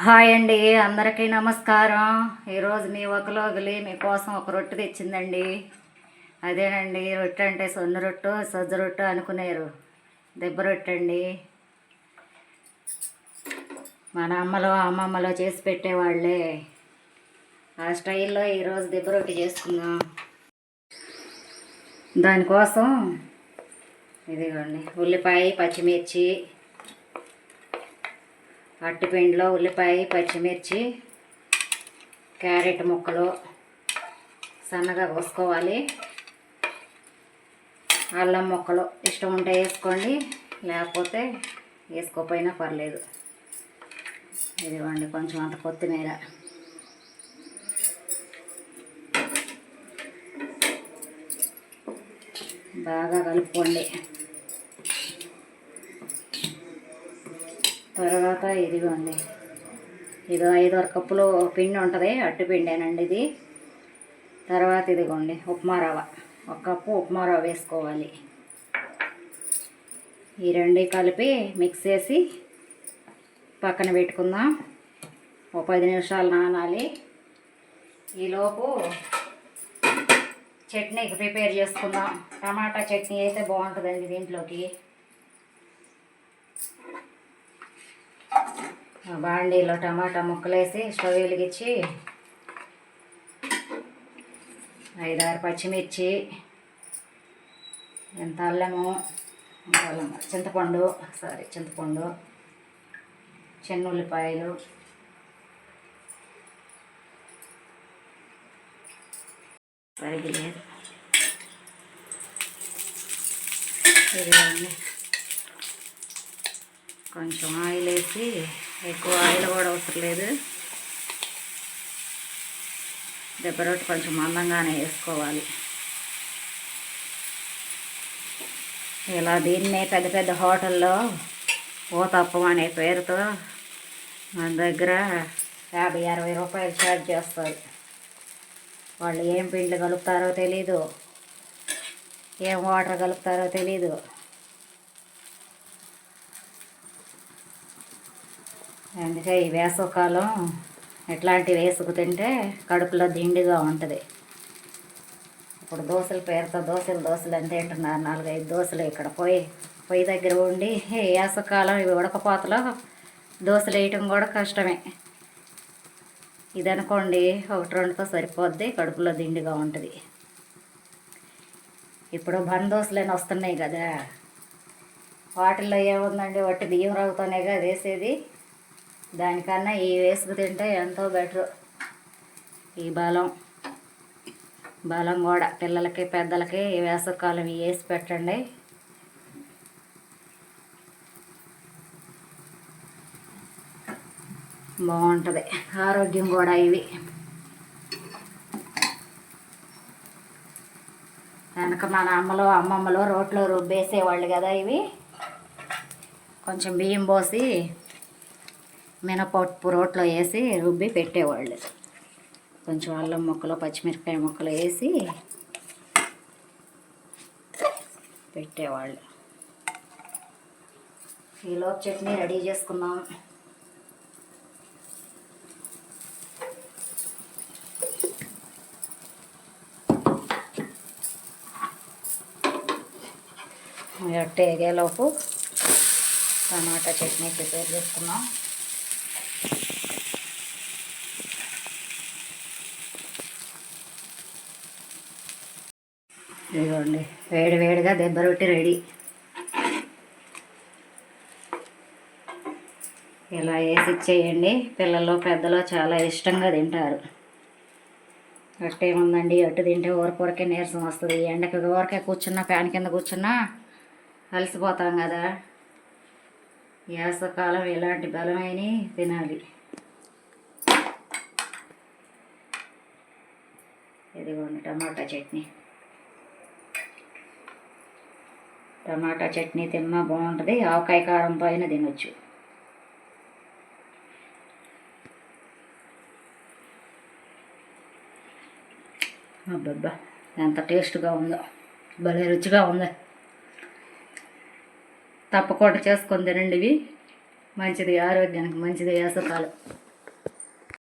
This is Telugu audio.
హాయ్ అండి, అందరికీ నమస్కారం. ఈరోజు మీ ఒకలోగలి మీకోసం ఒక రొట్టె తెచ్చిందండి. అదేనండి, రొట్టె అంటే సొన్న రొట్టె సజ్జ రొట్టె అనుకునేరు. దెబ్బ రొట్టె అండి. మన అమ్మలో అమ్మమ్మలో చేసి పెట్టేవాళ్ళే. ఆ స్టైల్లో ఈరోజు దెబ్బ రొట్టె చేసుకుందాం. దానికోసం ఇదిగోండి ఉల్లిపాయ, పచ్చిమిర్చి, అట్టిపిండిలో ఉల్లిపాయ, పచ్చిమిర్చి, క్యారెట్ ముక్కలు సన్నగా కోసుకోవాలి. అల్లం ముక్కలు ఇష్టం ఉంటే వేసుకోండి, లేకపోతే వేసుకోకపోయినా పర్లేదు. ఇదిగోండి కొంచెం అంత కొత్తిమీర, బాగా కలుపుకోండి. తర్వాత ఇదిగోండి, ఇది 5 కప్పులు పిండి ఉంటుంది, అట్టుపిండేనండి ఇది. తర్వాత ఇదిగోండి ఉప్మా రవ్వ, 1 కప్పు ఉప్మా రవ్వ వేసుకోవాలి. ఈ రెండు కలిపి మిక్స్ చేసి పక్కన పెట్టుకుందాం. ఒక 10 నిమిషాలు నానాలి. ఈలోపు చట్నీకి ప్రిపేర్ చేసుకుందాం. టమాటా చట్నీ అయితే బాగుంటుందండి దీంట్లోకి. బాండీలో టమాటా ముక్కలు వేసి స్టవ్ వెలిగించి 5-6 పచ్చిమిర్చి, ఎంత అల్లము, చింతపండు, చిన్న ఉల్లిపాయలు, సరిగలేదు ఇదిగోండి, కొంచెం ఆయిల్ వేసి, ఎక్కువ ఆయిల్ కూడా అవసరం లేదు. దెబ్బ రొట్టె కొంచెం మందంగానే వేసుకోవాలి. ఇలా దీన్నే పెద్ద పెద్ద హోటల్లో ఊతప్పం అనే పేరుతో మన దగ్గర 50-60 రూపాయలు ఛార్జ్ చేస్తారు. వాళ్ళు ఏం పిండి కలుపుతారో తెలీదు, ఏం వాటర్ కలుపుతారో తెలీదు. అందుకే ఈ వేసవకాలం ఇట్లాంటివి వేసుకు తింటే కడుపులో దిండిగా ఉంటుంది. ఇప్పుడు దోశల పేరుతో దోశలు అని తింటున్నారు. 4-5 దోశలు ఇక్కడ పొయ్యి దగ్గర ఉండి. వేసవకాలం ఇవి ఉడకపోతలో దోశలు వేయటం కూడా కష్టమే. ఇది అనుకోండి 1-2తో సరిపోద్ది, కడుపులో దిండిగా ఉంటుంది. ఇప్పుడు బన్ దోశలని వస్తున్నాయి కదా, వాటిల్లో ఏముందండి, వట్టి బియ్యం రవ్వతోనేగా వేసేది. దానికన్నా ఈ వేసుకు తింటే ఎంతో బెటరు. ఈ బలం కూడా పిల్లలకి పెద్దలకి ఈ వేసవకాలం వేసి పెట్టండి. బాగుంటుంది, ఆరోగ్యం కూడా. ఇవి వెనక మన అమ్మమ్మలో రోట్లో రుబ్బేసేవాళ్ళు కదా. ఇవి కొంచెం బియ్యం పోసి మినపప్పు రోట్లో వేసి రుబ్బి పెట్టేవాళ్ళు. కొంచెం అల్లం ముక్కలు, పచ్చిమిరపకాయ ముక్కలు వేసి పెట్టేవాళ్ళు. ఈలోపు చట్నీ రెడీ చేసుకుందాం. ఎగేలోపు టమాటా చట్నీ ప్రిపేర్ చేసుకున్నాం. ఇదిగోండి వేడిగా దెబ్బ రొట్టె రెడీ. ఇలా వేసి ఇచ్చేయండి, పిల్లలు పెద్దలు చాలా ఇష్టంగా తింటారు. అట్టేముందండి, అట్టు తింటే ఊరకే నీరసం వస్తుంది. ఎండకి ఊరకే కూర్చున్నా, ఫ్యాన్ కింద కూర్చున్నా అలసిపోతాం కదా. వేసవకాలం ఇలాంటి బలమైన తినాలి. ఇదిగోండి టమాటా చట్నీ తిన్నా బాగుంటుంది. ఆవకాయ కారంతో అయినా తినొచ్చు. అబ్బబ్బా ఎంత టేస్ట్గా ఉందో, భలే రుచిగా ఉంది. తప్పకుండా చేసుకొని తినండి. ఇవి మంచిది, ఆరోగ్యానికి మంచిది వేసవకాలం.